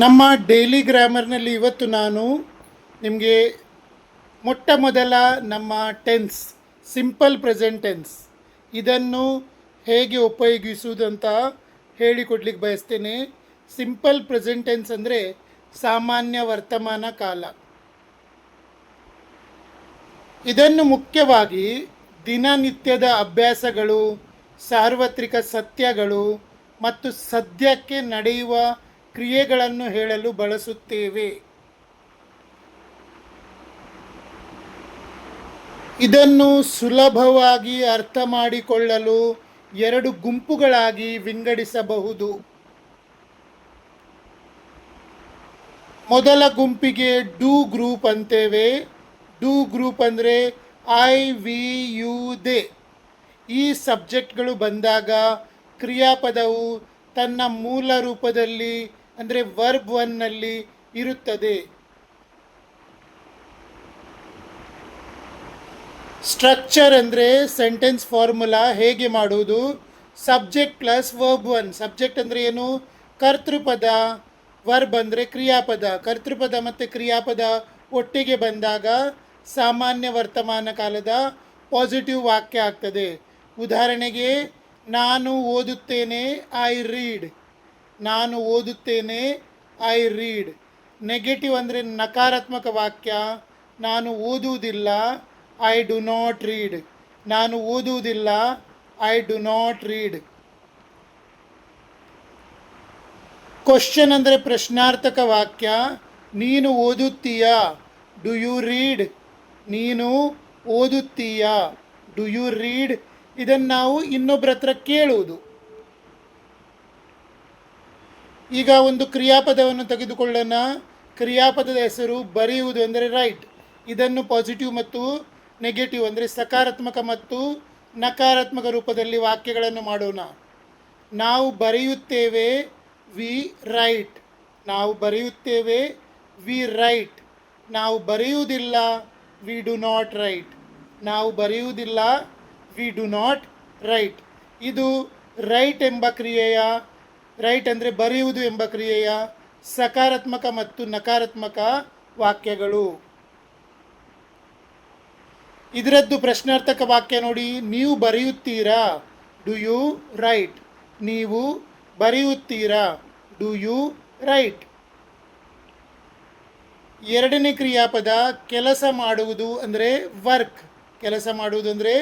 ನಮ್ಮ ಡೈಲಿ ಗ್ರಾಮರ್ನಲ್ಲಿ ಇವತ್ತು ನಾನು ನಿಮಗೆ ಮೊಟ್ಟ ಮೊದಲ ನಮ್ಮ ಟೆನ್ಸ್ ಸಿಂಪಲ್ ಪ್ರೆಸೆಂಟ್ ಟೆನ್ಸ್ ಇದನ್ನು ಹೇಗೆ ಉಪಯೋಗಿಸುವುದು ಅಂತ ಹೇಳಿಕೊಡ್ಲಿಕ್ಕೆ ಬಯಸ್ತೇನೆ. ಸಿಂಪಲ್ ಪ್ರೆಸೆಂಟ್ ಟೆನ್ಸ್ ಅಂದರೆ ಸಾಮಾನ್ಯ ವರ್ತಮಾನ ಕಾಲ. ಇದನ್ನು ಮುಖ್ಯವಾಗಿ ದಿನನಿತ್ಯದ ಅಭ್ಯಾಸಗಳು, ಸಾರ್ವತ್ರಿಕ ಸತ್ಯಗಳು ಮತ್ತು ಸದ್ಯಕ್ಕೆ ನಡೆಯುವ ಕ್ರಿಯೆಗಳನ್ನು ಹೇಳಲು ಬಳಸುತ್ತೇವೆ. ಇದನ್ನು ಸುಲಭವಾಗಿ ಅರ್ಥ ಮಾಡಿಕೊಳ್ಳಲು ಎರಡು ಗುಂಪುಗಳಾಗಿ ವಿಂಗಡಿಸಬಹುದು. ಮೊದಲ ಗುಂಪಿಗೆ ಡೂ ಗ್ರೂಪ್ ಅಂತೇವೆ. ಡೂ ಗ್ರೂಪ್ ಅಂದರೆ ಐ, ವಿ, ಯು, ದೇ. ಈ ಸಬ್ಜೆಕ್ಟ್ಗಳು ಬಂದಾಗ ಕ್ರಿಯಾಪದವು ತನ್ನ ಮೂಲ ರೂಪದಲ್ಲಿ ಅಂದರೆ ವರ್ಬ್ ಒನ್ನಲ್ಲಿ ಇರುತ್ತದೆ. ಸ್ಟ್ರಕ್ಚರ್ ಅಂದರೆ ಸೆಂಟೆನ್ಸ್ ಫಾರ್ಮುಲಾ ಹೇಗೆ ಮಾಡುವುದು? Subject plus verb one. Subject ಅಂದರೆ ಏನು? ಕರ್ತೃಪದ. ವರ್ಬ್ ಅಂದರೆ ಕ್ರಿಯಾಪದ. ಕರ್ತೃಪದ ಮತ್ತು ಕ್ರಿಯಾಪದ ಒಟ್ಟಿಗೆ ಬಂದಾಗ ಸಾಮಾನ್ಯ ವರ್ತಮಾನ ಕಾಲದ ಪಾಸಿಟಿವ್ ವಾಕ್ಯ ಆಗ್ತದೆ. ಉದಾಹರಣೆಗೆ, ನಾನು ಓದುತ್ತೇನೆ, ಐ ರೀಡ್. ನಾನು ಓದುತ್ತೇನೆ, ಐ ರೀಡ್. ನೆಗೆಟಿವ್ ಅಂದರೆ ನಕಾರಾತ್ಮಕ ವಾಕ್ಯ, ನಾನು ಓದುವುದಿಲ್ಲ, ಐ ಡು ನಾಟ್ ರೀಡ್. ನಾನು ಓದುವುದಿಲ್ಲ, I do not read. Question ಅಂದರೆ ಪ್ರಶ್ನಾರ್ಥಕ ವಾಕ್ಯ, ನೀನು ಓದುತ್ತೀಯಾ, ಡು ಯು ರೀಡ್. ನೀನು ಓದುತ್ತೀಯಾ, ಡು ಯು ರೀಡ್. ಇದನ್ನು ನಾವು ಇನ್ನೊಬ್ಬರ ಹತ್ರ ಕೇಳುವುದು. ಈಗ ಒಂದು ಕ್ರಿಯಾಪದವನ್ನು ತೆಗೆದುಕೊಳ್ಳೋಣ. ಕ್ರಿಯಾಪದದ ಹೆಸರು ಬರೆಯುವುದು ಅಂದರೆ ರೈಟ್. ಇದನ್ನು ಪಾಸಿಟಿವ್ ಮತ್ತು ನೆಗೆಟಿವ್ ಅಂದರೆ ಸಕಾರಾತ್ಮಕ ಮತ್ತು ನಕಾರಾತ್ಮಕ ರೂಪದಲ್ಲಿ ವಾಕ್ಯಗಳನ್ನು ಮಾಡೋಣ. ನಾವು ಬರೆಯುತ್ತೇವೆ, ವಿ ರೈಟ್. ನಾವು ಬರೆಯುತ್ತೇವೆ, ವಿ ರೈಟ್. ನಾವು ಬರೆಯುವುದಿಲ್ಲ, ವಿ ಡು ನಾಟ್ ರೈಟ್. ನಾವು ಬರೆಯುವುದಿಲ್ಲ, ವಿ ಡು ನಾಟ್ ರೈಟ್. ಇದು ರೈಟ್ ಎಂಬ ಕ್ರಿಯೆಯ, ರೈಟ್ ಅಂದರೆ ಬರೆಯುವುದು ಎಂಬ ಕ್ರಿಯೆಯ ಸಕಾರಾತ್ಮಕ ಮತ್ತು ನಕಾರಾತ್ಮಕ ವಾಕ್ಯಗಳು. ಇದರದ್ದು ಪ್ರಶ್ನಾರ್ಥಕ ವಾಕ್ಯ ನೋಡಿ, ನೀವು ಬರೆಯುತ್ತೀರಾ, ಡು ಯು ರೈಟ್. ನೀವು ಬರೆಯುತ್ತೀರಾ, ಡು ಯು ರೈಟ್. ಎರಡನೇ ಕ್ರಿಯಾಪದ ಕೆಲಸ ಮಾಡುವುದು ಅಂದರೆ ವರ್ಕ್. ಕೆಲಸ ಮಾಡುವುದು ಅಂದರೆ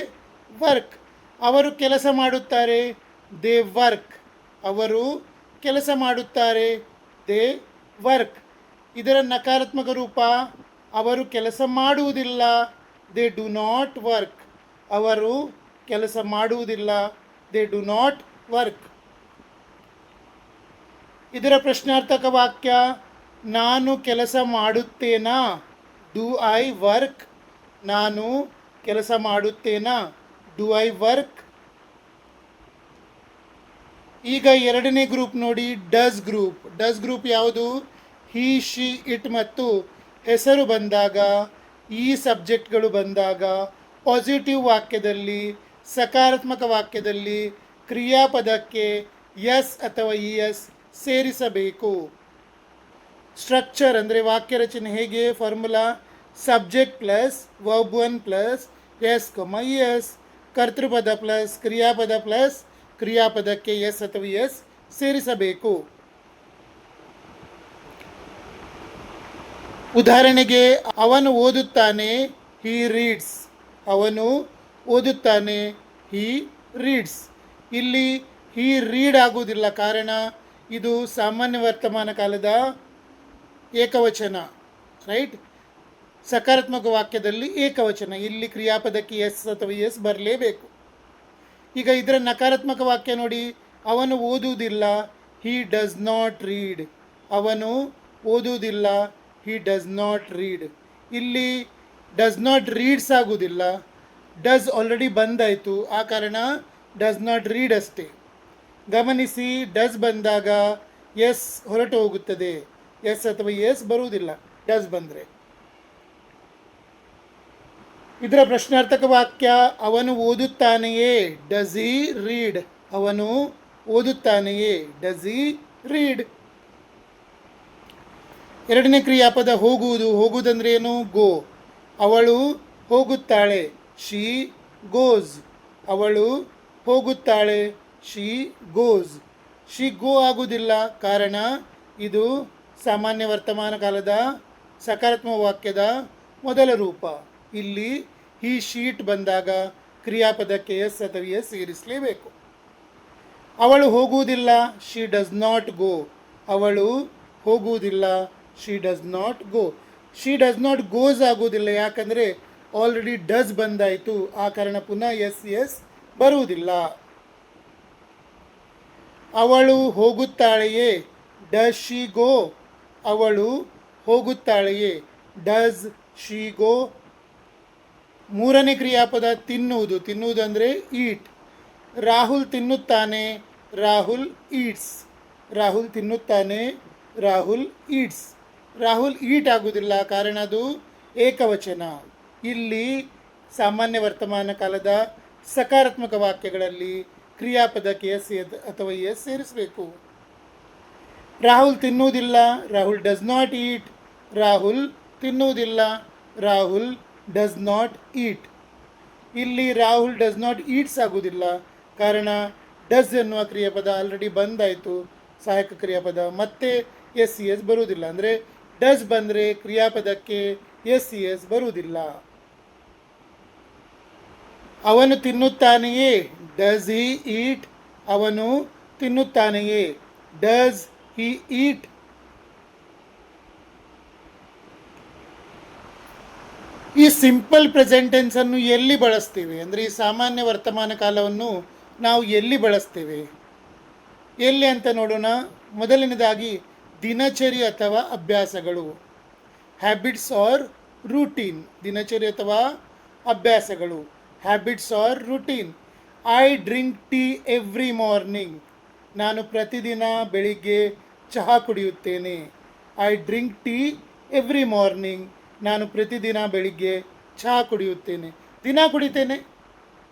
ವರ್ಕ್. ಅವರು ಕೆಲಸ ಮಾಡುತ್ತಾರೆ, ದೇ ವರ್ಕ್. ಅವರು ಕೆಲಸ ಮಾಡುತ್ತಾರೆ, ದೇ ವರ್ಕ್. ಇದರ ನಕಾರಾತ್ಮಕ ರೂಪ, ಅವರು ಕೆಲಸ ಮಾಡುವುದಿಲ್ಲ, ದೇ ಡು ನಾಟ್ ವರ್ಕ್. ಅವರು ಕೆಲಸ ಮಾಡುವುದಿಲ್ಲ, ದೇ ಡು ನಾಟ್ ವರ್ಕ್. ಇದರ ಪ್ರಶ್ನಾರ್ಥಕ ವಾಕ್ಯ, ನಾನು ಕೆಲಸ ಮಾಡುತ್ತೇನಾ, ಡು ಐ ವರ್ಕ್. ನಾನು ಕೆಲಸ ಮಾಡುತ್ತೇನಾ, ಡು ಐ ವರ್ಕ್. ಈಗ ಎರಡನೇ ಗ್ರೂಪ್ ನೋಡಿ, ಡಸ್ ಗ್ರೂಪ್. ಡಸ್ ಗ್ರೂಪ್ ಯಾವುದು? ಹಿ, ಶಿ, ಇಟ್ ಮತ್ತು ಹೆಸರು ಬಂದಾಗ, ಈ ಸಬ್ಜೆಕ್ಟ್ಗಳು ಬಂದಾಗ ಪಾಸಿಟಿವ್ ವಾಕ್ಯದಲ್ಲಿ, ಸಕಾರಾತ್ಮಕ ವಾಕ್ಯದಲ್ಲಿ ಕ್ರಿಯಾಪದಕ್ಕೆ ಎಸ್ ಅಥವಾ ಇ ಎಸ್ ಸೇರಿಸಬೇಕು. ಸ್ಟ್ರಕ್ಚರ್ ಅಂದರೆ ವಾಕ್ಯ ರಚನೆ ಹೇಗೆ? Formula subject plus verb one plus S comma E S. ಕರ್ತೃಪದ ಪ್ಲಸ್ ಕ್ರಿಯಾಪದ ಪ್ಲಸ್ ಕ್ರಿಯಾಪದಕ್ಕೆ ಎಸ್ ಅಥವಾ ಎಸ್ ಸೇರಿಸಬೇಕು. ಉದಾಹರಣೆಗೆ, ಅವನು ಓದುತ್ತಾನೆ, ಹಿ ರೀಡ್ಸ್. ಅವನು ಓದುತ್ತಾನೆ, ಹಿ ರೀಡ್ಸ್. ಇಲ್ಲಿ ಹಿ ರೀಡ್ ಆಗುವುದಿಲ್ಲ, ಕಾರಣ ಇದು ಸಾಮಾನ್ಯ ವರ್ತಮಾನ ಕಾಲದ ಏಕವಚನ, ರೈಟ್? ಸಕಾರಾತ್ಮಕ ವಾಕ್ಯದಲ್ಲಿ ಏಕವಚನ. ಇಲ್ಲಿ ಕ್ರಿಯಾಪದಕ್ಕೆ ಎಸ್ ಅಥವಾ ಎಸ್ ಬರಲೇಬೇಕು. ಈಗ ಇದರ ನಕಾರಾತ್ಮಕ ವಾಕ್ಯ ನೋಡಿ, ಅವನು ಓದುವುದಿಲ್ಲ, ಹಿ ಡಸ್ ನಾಟ್ ರೀಡ್. ಅವನು ಓದುವುದಿಲ್ಲ, ಹಿ ಡಸ್ ನಾಟ್ ರೀಡ್. ಇಲ್ಲಿ ಡಸ್ ನಾಟ್ ರೀಡ್ಸ್ ಆಗುವುದಿಲ್ಲ, ಡಸ್ ಆಲ್ರೆಡಿ ಬಂದಾಯಿತು, ಆ ಕಾರಣ ಡಸ್ ನಾಟ್ ರೀಡ್ ಅಷ್ಟೇ. ಗಮನಿಸಿ, ಡಸ್ ಬಂದಾಗ ಎಸ್ ಹೊರಟು ಹೋಗುತ್ತದೆ, ಎಸ್ ಅಥವಾ ಎಸ್ ಬರುವುದಿಲ್ಲ ಡಸ್ ಬಂದರೆ. ಇದರ ಪ್ರಶ್ನಾರ್ಥಕ ವಾಕ್ಯ, ಅವನು ಓದುತ್ತಾನೆಯೇ, ಡಸ್ ಹಿ ರೀಡ್. ಅವನು ಓದುತ್ತಾನೆಯೇ, ಡಸ್ ಹಿ ರೀಡ್. ಎರಡನೇ ಕ್ರಿಯಾಪದ ಹೋಗುವುದು. ಹೋಗುವುದಂದ್ರೆ ಏನು? ಗೋ. ಅವಳು ಹೋಗುತ್ತಾಳೆ. She goes. ಅವಳು ಹೋಗುತ್ತಾಳೆ. She goes. ಶಿ ಗೋ ಆಗುವುದಿಲ್ಲ, ಕಾರಣ ಇದು ಸಾಮಾನ್ಯ ವರ್ತಮಾನ ಕಾಲದ ಸಕಾರಾತ್ಮಕ ವಾಕ್ಯದ ಮೊದಲ ರೂಪ. ಇಲ್ಲಿ ಹಿ ಶೀಟ್ ಬಂದಾಗ ಕ್ರಿಯಾಪದಕ್ಕೆ ಎಸ್ ಅಥವಾ ಎಸ್ ಸೇರಿಸಲೇಬೇಕು. ಅವಳು ಹೋಗುವುದಿಲ್ಲ. She does not go. ಅವಳು ಹೋಗುವುದಿಲ್ಲ. She does not go. She does not goes ಆಗುವುದಿಲ್ಲ, ಯಾಕಂದರೆ ಆಲ್ರೆಡಿ ಡಸ್ ಬಂದಾಯಿತು. ಆ ಕಾರಣ ಪುನಃ ಎಸ್ ಎಸ್ ಬರುವುದಿಲ್ಲ. ಅವಳು ಹೋಗುತ್ತಾಳೆಯೇ? ಡಸ್ ಶಿ ಗೋ. ಅವಳು ಹೋಗುತ್ತಾಳೆಯೇ? ಡಸ್ ಶಿ ಗೋ. ಮೂರನೇ ಕ್ರಿಯಾಪದ ತಿನ್ನುವುದು. ತಿನ್ನುವುದು ಅಂದರೆ ಈಟ್. ರಾಹುಲ್ ತಿನ್ನುತ್ತಾನೆ. ರಾಹುಲ್ ಈಟ್ಸ್. ರಾಹುಲ್ ತಿನ್ನುತ್ತಾನೆ. ರಾಹುಲ್ ಈಟ್ಸ್. ರಾಹುಲ್ ಈಟ್ ಆಗುವುದಿಲ್ಲ, ಕಾರಣ ಅದು ಏಕವಚನ. ಇಲ್ಲಿ ಸಾಮಾನ್ಯ ವರ್ತಮಾನ ಕಾಲದ ಸಕಾರಾತ್ಮಕ ವಾಕ್ಯಗಳಲ್ಲಿ ಕ್ರಿಯಾಪದಕ್ಕೆ ಎಸ್ ಅಥವಾ ಎಸ್ ಸೇರಿಸಬೇಕು. ರಾಹುಲ್ ತಿನ್ನುವುದಿಲ್ಲ. Rahul does not eat. Rahul ತಿನ್ನುವುದಿಲ್ಲ. Rahul does not eat. ಇಲ್ಲಿ ರಾಹುಲ್ ಡಸ್ ನಾಟ್ ಈಟ್ಸ್ ಆಗುವುದಿಲ್ಲ, ಕಾರಣ ಡಸ್ ಎನ್ನುವ ಕ್ರಿಯಾಪದ ಆಲ್ರೆಡಿ ಬಂದಾಯಿತು, ಸಹಾಯಕ ಕ್ರಿಯಾಪದ. ಮತ್ತೆ ಎಸ್ ಸಿ ಎಸ್ ಬರುವುದಿಲ್ಲ. ಅಂದರೆ ಡಸ್ ಬಂದರೆ ಕ್ರಿಯಾಪದಕ್ಕೆ ಎಸ್ ಸಿ ಎಸ್ ಬರುವುದಿಲ್ಲ. ಅವನು ತಿನ್ನುತ್ತಾನೆಯೇ? ಡಸ್ ಹಿ ಈಟ್. ಅವನು ತಿನ್ನುತ್ತಾನೆಯೇ? ಡಸ್ ಹಿ ಈಟ್. ಈ ಸಿಂಪಲ್ ಪ್ರೆಸೆಂಟೆನ್ಸನ್ನು ಎಲ್ಲಿ ಬಳಸ್ತೀವಿ ಅಂದರೆ ಈ ಸಾಮಾನ್ಯ ವರ್ತಮಾನ ಕಾಲವನ್ನು ನಾವು ಎಲ್ಲಿ ಬಳಸ್ತೇವೆ, ಎಲ್ಲಿ ಅಂತ ನೋಡೋಣ. ಮೊದಲನೇದಾಗಿ ದಿನಚರಿ ಅಥವಾ ಅಭ್ಯಾಸಗಳು. Habits or routine. ದಿನಚರಿ ಅಥವಾ ಅಭ್ಯಾಸಗಳು. Habits or routine. I drink tea every morning. ನಾನು ಪ್ರತಿದಿನ ಬೆಳಿಗ್ಗೆ ಚಹಾ ಕುಡಿಯುತ್ತೇನೆ. I drink tea every morning. ನಾನು ಪ್ರತಿದಿನ ಬೆಳಿಗ್ಗೆ ಚಹಾ ಕುಡಿಯುತ್ತೇನೆ. ದಿನ ಕುಡಿತೇನೆ,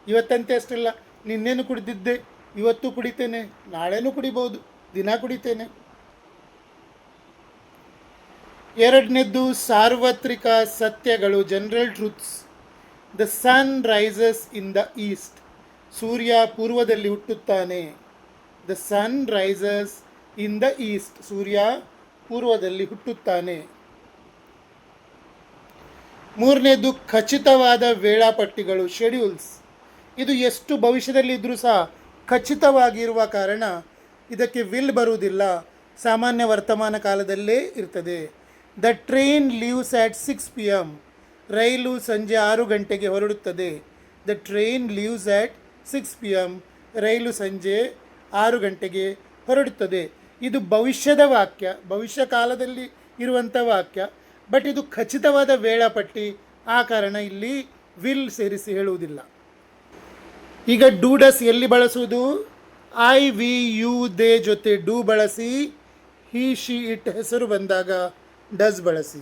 ಇವತ್ತಂತೆ ಅಷ್ಟಿಲ್ಲ. ನಿನ್ನೇನು ಕುಡಿದಿದ್ದೆ, ಇವತ್ತು ಕುಡಿತೇನೆ, ನಾಳೆನೂ ಕುಡಿಬೋದು, ದಿನ ಕುಡಿತೇನೆ. ಎರಡನೇದ್ದು ಸಾರ್ವತ್ರಿಕ ಸತ್ಯಗಳು, general truths. The sun rises in the east. ಸೂರ್ಯ ಪೂರ್ವದಲ್ಲಿ ಹುಟ್ಟುತ್ತಾನೆ. The sun rises in the east. ಸೂರ್ಯ ಪೂರ್ವದಲ್ಲಿ ಹುಟ್ಟುತ್ತಾನೆ. ಮೂರನೇದು ಖಚಿತವಾದ ವೇಳಾಪಟ್ಟಿಗಳು, ಶೆಡ್ಯೂಲ್ಸ್. ಇದು ಎಷ್ಟು ಭವಿಷ್ಯದಲ್ಲಿ ಇದ್ದರೂ ಸಹ ಖಚಿತವಾಗಿರುವ ಕಾರಣ ಇದಕ್ಕೆ ವಿಲ್ ಬರುವುದಿಲ್ಲ, ಸಾಮಾನ್ಯ ವರ್ತಮಾನ ಕಾಲದಲ್ಲೇ ಇರ್ತದೆ. The train leaves at 6 PM. ರೈಲು ಸಂಜೆ 6 ಗಂಟೆಗೆ ಹೊರಡುತ್ತದೆ. The train leaves at 6 PM. ರೈಲು ಸಂಜೆ 6 ಗಂಟೆಗೆ ಹೊರಡುತ್ತದೆ. ಇದು ಭವಿಷ್ಯದ ವಾಕ್ಯ, ಭವಿಷ್ಯ ಕಾಲದಲ್ಲಿ ಇರುವಂಥ ವಾಕ್ಯ, ಬಟ್ ಇದು ಖಚಿತವಾದ ವೇಳಾಪಟ್ಟಿ. ಆ ಕಾರಣ ಇಲ್ಲಿ ವಿಲ್ ಸೇರಿಸಿ ಹೇಳುವುದಿಲ್ಲ. ಈಗ ಡೂ ಡಸ್ ಎಲ್ಲಿ ಬಳಸುವುದು? ಐ ವಿ ಯು ದೇ ಜೊತೆ ಡೂ ಬಳಸಿ. ಹಿ ಶಿ ಇಟ್ ಹೆಸರು ಬಂದಾಗ ಡಸ್ ಬಳಸಿ.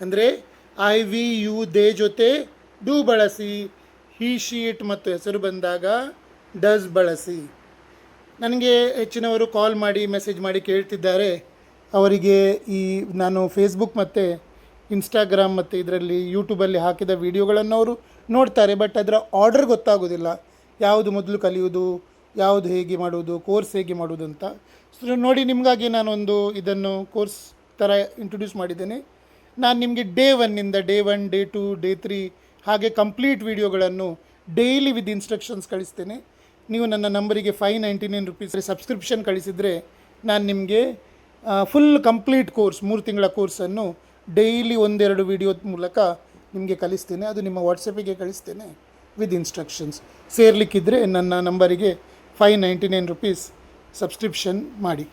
ಅಂದರೆ ಐ ವಿ ಯು ದೇ ಜೊತೆ ಡೂ ಬಳಸಿ. ಹಿ ಶಿ ಇಟ್ ಮತ್ತು ಹೆಸರು ಬಂದಾಗ ಡಸ್ ಬಳಸಿ. ನನಗೆ ಹೆಚ್ಚಿನವರು ಕಾಲ್ ಮಾಡಿ ಮೆಸೇಜ್ ಮಾಡಿ ಕೇಳ್ತಿದ್ದಾರೆ, ಅವರಿಗೆ ಈ ನಾನು ಫೇಸ್ಬುಕ್ ಮತ್ತು ಇನ್ಸ್ಟಾಗ್ರಾಮ್ ಮತ್ತು ಇದರಲ್ಲಿ ಯೂಟ್ಯೂಬಲ್ಲಿ ಹಾಕಿದ ವೀಡಿಯೋಗಳನ್ನು ಅವರು ನೋಡ್ತಾರೆ, ಬಟ್ ಅದರ ಆರ್ಡರ್ ಗೊತ್ತಾಗೋದಿಲ್ಲ. ಯಾವುದು ಮೊದಲು ಕಲಿಯುವುದು, ಯಾವುದು ಹೇಗೆ ಮಾಡುವುದು, ಕೋರ್ಸ್ ಹೇಗೆ ಮಾಡುವುದು ಅಂತ. ಸೊ ನೋಡಿ, ನಿಮಗಾಗಿ ನಾನೊಂದು ಇದನ್ನು ಕೋರ್ಸ್ ಥರ ಇಂಟ್ರೊಡ್ಯೂಸ್ ಮಾಡಿದ್ದೇನೆ. ನಾನು ನಿಮಗೆ ಡೇ 1 ಡೇ 1, ಡೇ 2, ಡೇ 3 ಹಾಗೆ ಕಂಪ್ಲೀಟ್ ವೀಡಿಯೋಗಳನ್ನು ಡೈಲಿ ವಿತ್ ಇನ್ಸ್ಟ್ರಕ್ಷನ್ಸ್ ಕಳಿಸ್ತೇನೆ. ನೀವು ನನ್ನ ನಂಬರಿಗೆ ₹599 ಸಬ್ಸ್ಕ್ರಿಪ್ಷನ್ ಕಳಿಸಿದರೆ ನಾನು ನಿಮಗೆ ಫುಲ್ ಕಂಪ್ಲೀಟ್ ಕೋರ್ಸ್ 3 ತಿಂಗಳ ಕೋರ್ಸನ್ನು ಡೈಲಿ 1-2 ವೀಡಿಯೋ ಮೂಲಕ ನಿಮಗೆ ಕಲಿಸ್ತೇನೆ. ಅದು ನಿಮ್ಮ ವಾಟ್ಸಪ್ಪಿಗೆ ಕಳಿಸ್ತೇನೆ ವಿತ್ ಇನ್ಸ್ಟ್ರಕ್ಷನ್ಸ್. ಸೇರ್ಲಿಕ್ಕಿದ್ರೆ ನನ್ನ ನಂಬರಿಗೆ ₹599 ಸಬ್ಸ್ಕ್ರಿಪ್ಷನ್ ಮಾಡಿ.